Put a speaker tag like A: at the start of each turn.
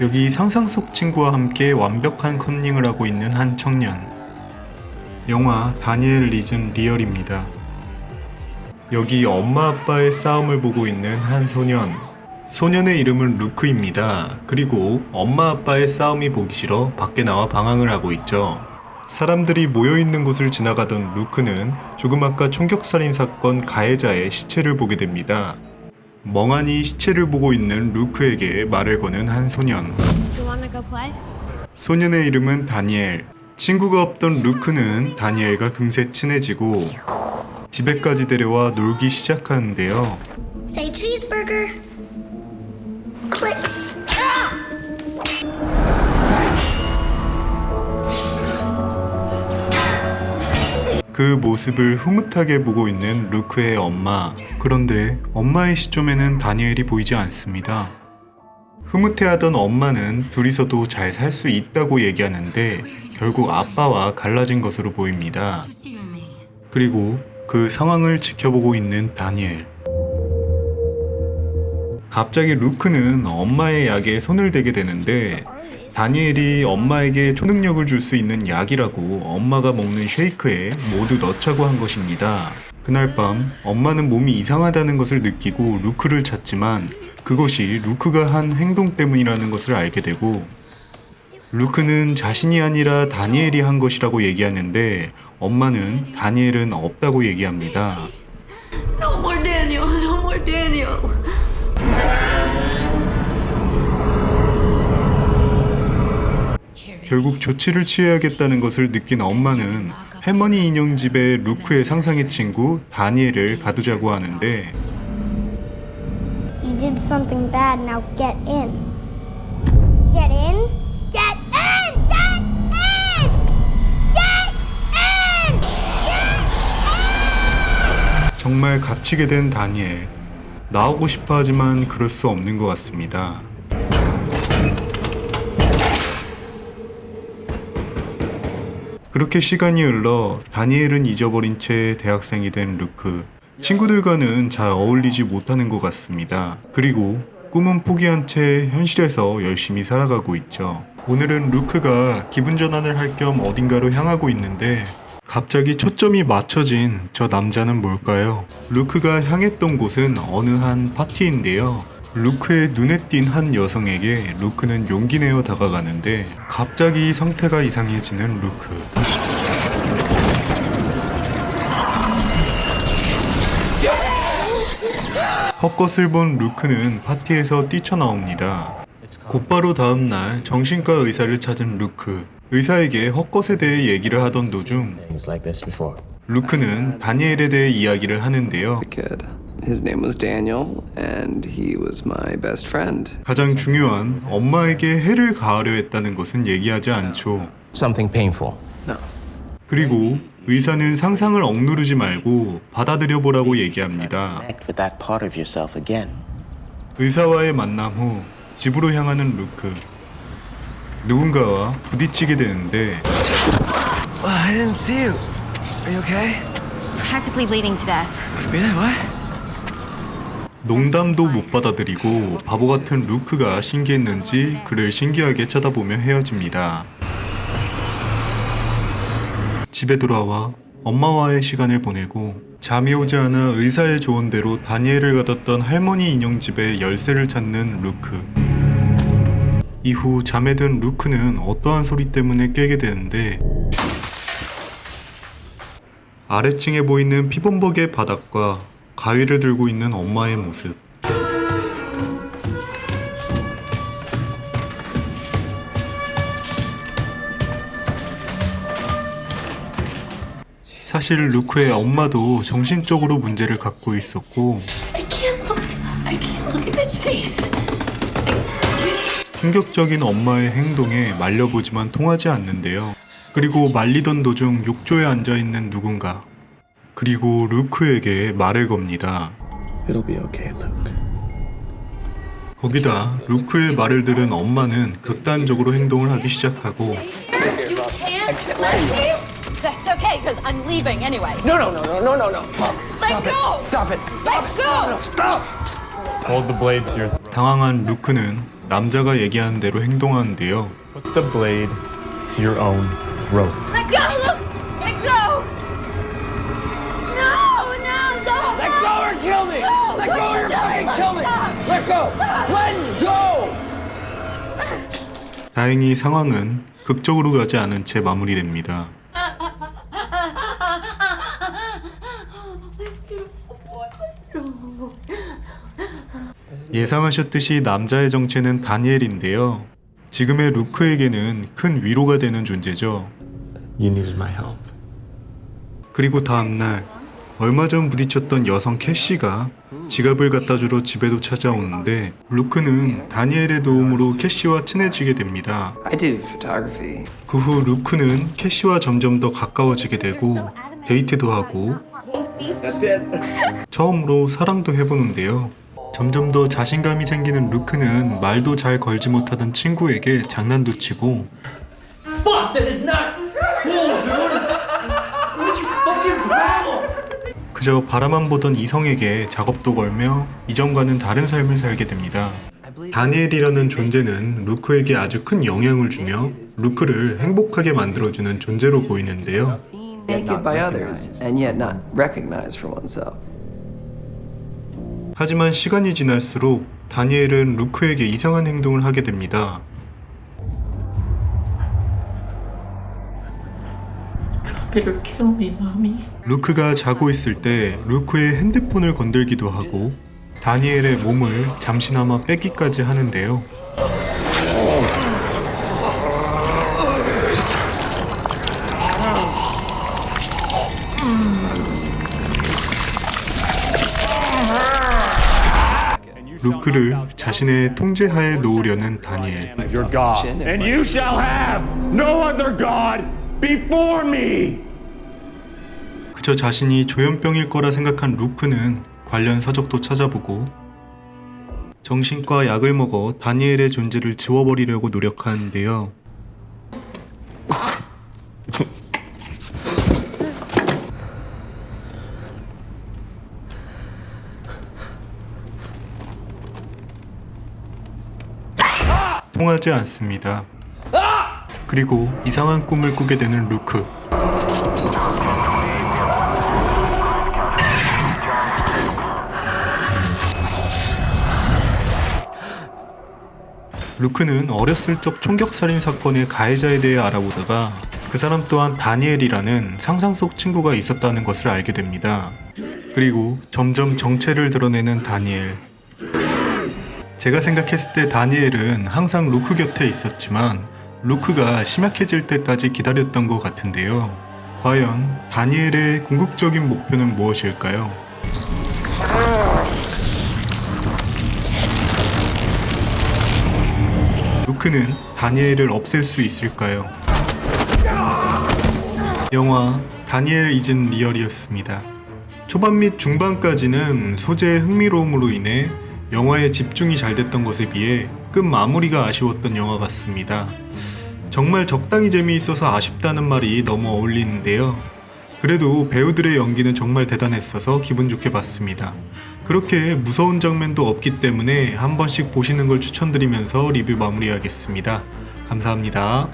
A: 여기 상상 속 친구와 함께 완벽한 컨닝을 하고 있는 한 청년. 영화 다니엘 리즘 리얼입니다. 여기 엄마 아빠의 싸움을 보고 있는 한 소년. 소년의 이름은 루크입니다. 그리고 엄마 아빠의 싸움이 보기 싫어 밖에 나와 방황을 하고 있죠. 사람들이 모여있는 곳을 지나가던 루크는 조그마까 총격살인 사건 가해자의 시체를 보게 됩니다. 멍하니 시체를 보고 있는 루크에게 말을 거는 한 소년. 소년의 이름은 다니엘. 친구가 없던 루크는 다니엘과 금세 친해지고 집에까지 데려와 놀기 시작하는데요.
B: Say cheeseburger. Click.
A: 그 모습을 흐뭇하게 보고 있는 루크의 엄마. 그런데 엄마의 시점에는 다니엘이 보이지 않습니다. 흐뭇해하던 엄마는 둘이서도 잘 살 수 있다고 얘기하는데 결국 아빠와 갈라진 것으로 보입니다. 그리고 그 상황을 지켜보고 있는 다니엘. 갑자기 루크는 엄마의 약에 손을 대게 되는데 다니엘이 엄마에게 초능력을 줄 수 있는 약이라고 엄마가 먹는 쉐이크에 모두 넣자고 한 것입니다. 그날 밤 엄마는 몸이 이상하다는 것을 느끼고 루크를 찾지만 그것이 루크가 한 행동 때문이라는 것을 알게 되고 루크는 자신이 아니라 다니엘이 한 것이라고 얘기하는데 엄마는 다니엘은 없다고 얘기합니다.
C: No more Daniel, no more Daniel.
A: 결국 조치를 취해야겠다는 것을 느낀 엄마는 할머니 인형 집에 루크의 상상의 친구 다니엘을 가두자고 하는데
B: You did something bad. Now get in. Get in. Get in. Get in. Get in. Get in.
A: 정말 갇히게 된 다니엘. 나오고 싶어 하지만 그럴 수 없는 것 같습니다. 그렇게 시간이 흘러 다니엘은 잊어버린 채 대학생이 된 루크. 친구들과는 잘 어울리지 못하는 것 같습니다. 그리고 꿈은 포기한 채 현실에서 열심히 살아가고 있죠. 오늘은 루크가 기분 전환을 할 겸 어딘가로 향하고 있는데 갑자기 초점이 맞춰진 저 남자는 뭘까요? 루크가 향했던 곳은 어느 한 파티인데요. 루크의 눈에 띈 한 여성에게 루크는 용기 내어 다가가는데 갑자기 상태가 이상해지는 루크. 헛것을 본 루크는 파티에서 뛰쳐나옵니다. 곧바로 다음날 정신과 의사를 찾은 루크. 의사에게 헛것에 대해 얘기를 하던 도중 루크는 다니엘에 대해 이야기를 하는데요.
D: Kid. His name was Daniel, and he was my best friend.
A: 가장 중요한 엄마에게 해를 가하려 했다는 것은 얘기하지 않죠.
E: Something painful.
D: No.
A: 그리고 의사는 상상을 억누르지 말고 받아들여 보라고 얘기합니다.
E: Connect with that part of yourself again.
A: 의사와의 만남 후 집으로 향하는 루크. 누군가와 부딪히게 되는데
D: I didn't see you. Are you okay?
C: Practically bleeding to death.
D: Really? What?
A: 농담도 못 받아들이고 바보 같은 루크가 신기했는지 그를 신기하게 쳐다보며 헤어집니다. 집에 돌아와 엄마와의 시간을 보내고 잠이 오지 않아 의사의 조언대로 다니엘을 가뒀던 할머니 인형집의 열쇠를 찾는 루크. 이후 잠에 든 루크는 어떠한 소리 때문에 깨게 되는데 아래층에 보이는 피범벅의 바닥과 가위를 들고 있는 엄마의 모습. 사실 루크의 엄마도 정신적으로 문제를 갖고 있었고
C: I can't look at this face.
A: 충격적인 엄마의 행동에 말려보지만 통하지 않는데요. 그리고 말리던 도중 욕조에 앉아있는 누군가. 그리고 루크에게 말을 겁니다.
D: It'll be okay, Luke.
A: 거기다 루크의 말을 들은 엄마는 극단적으로 행동을 하기 시작하고
F: That's okay, because I'm leaving anyway.
G: No.
F: Let go!
G: Stop it.
F: Let go!
G: Stop.
H: Hold the blade to your
A: 당황한 루크는 남자가 얘기하는 대로 행동하는데요.
G: Put the blade to your own throat.
C: Let go, Luke! Let go! No, don't!
H: Let go or kill me! Let go or fucking kill me! Let go! Let go!
A: 다행히 상황은 극적으로 가지 않은 채 마무리됩니다. 예상하셨듯이 남자의 정체는 다니엘인데요. 지금의 루크에게는 큰 위로가 되는 존재죠.
G: You needed my help.
A: 그리고 다음날 얼마 전 부딪혔던 여성 캐시가 지갑을 갖다 주러 집에도 찾아오는데 루크는 다니엘의 도움으로 캐시와 친해지게 됩니다.
D: I do photography.
A: 그 후 루크는 캐시와 점점 더 가까워지게 되고 데이트도 하고 처음으로 사랑도 해보는데요. 점점 더 자신감이 생기는 루크는 말도 잘 걸지 못하던 친구에게 장난도 치고
H: Fuck, that is not cool, dude! What's your fucking problem?
A: 그저 바라만 보던 이성에게 작업도 걸며 이전과는 다른 삶을 살게 됩니다. 다니엘이라는 존재는 루크에게 아주 큰 영향을 주며 루크를 행복하게 만들어주는 존재로 보이는데요.
D: Naked by others and yet not recognized for oneself.
A: 하지만 시간이 지날수록 다니엘은 루크에게 이상한 행동을 하게 됩니다.
H: Better kill me, mommy.
A: 루크가 자고 있을 때 루크의 핸드폰을 건들기도 하고 다니엘의 몸을 잠시나마 뺏기까지 하는데요. 루크를 자신의 통제하에 놓으려는 다니엘.
G: Your God. And you shall have no other God before me!
A: 그저 자신이 조현병일 거라 생각한 루크는 관련 서적도 찾아보고 정신과 약을 먹어 다니엘의 존재를 지워버리려고 노력하는데요. 통하지 않습니다. 그리고 이상한 꿈을 꾸게 되는 루크. 루크는 어렸을 적 총격살인 사건의 가해자에 대해 알아보다가 그 사람 또한 다니엘이라는 상상 속 친구가 있었다는 것을 알게 됩니다. 그리고 점점 정체를 드러내는 다니엘. 제가 생각했을 때 다니엘은 항상 루크 곁에 있었지만 루크가 심약해질 때까지 기다렸던 것 같은데요. 과연 다니엘의 궁극적인 목표는 무엇일까요? 루크는 다니엘을 없앨 수 있을까요? 영화 다니엘 이즌 리얼이었습니다. 초반 및 중반까지는 소재의 흥미로움으로 인해 영화에 집중이 잘 됐던 것에 비해 끝 마무리가 아쉬웠던 영화 같습니다. 정말 적당히 재미있어서 아쉽다는 말이 너무 어울리는데요. 그래도 배우들의 연기는 정말 대단했어서 기분 좋게 봤습니다. 그렇게 무서운 장면도 없기 때문에 한 번씩 보시는 걸 추천드리면서 리뷰 마무리하겠습니다. 감사합니다.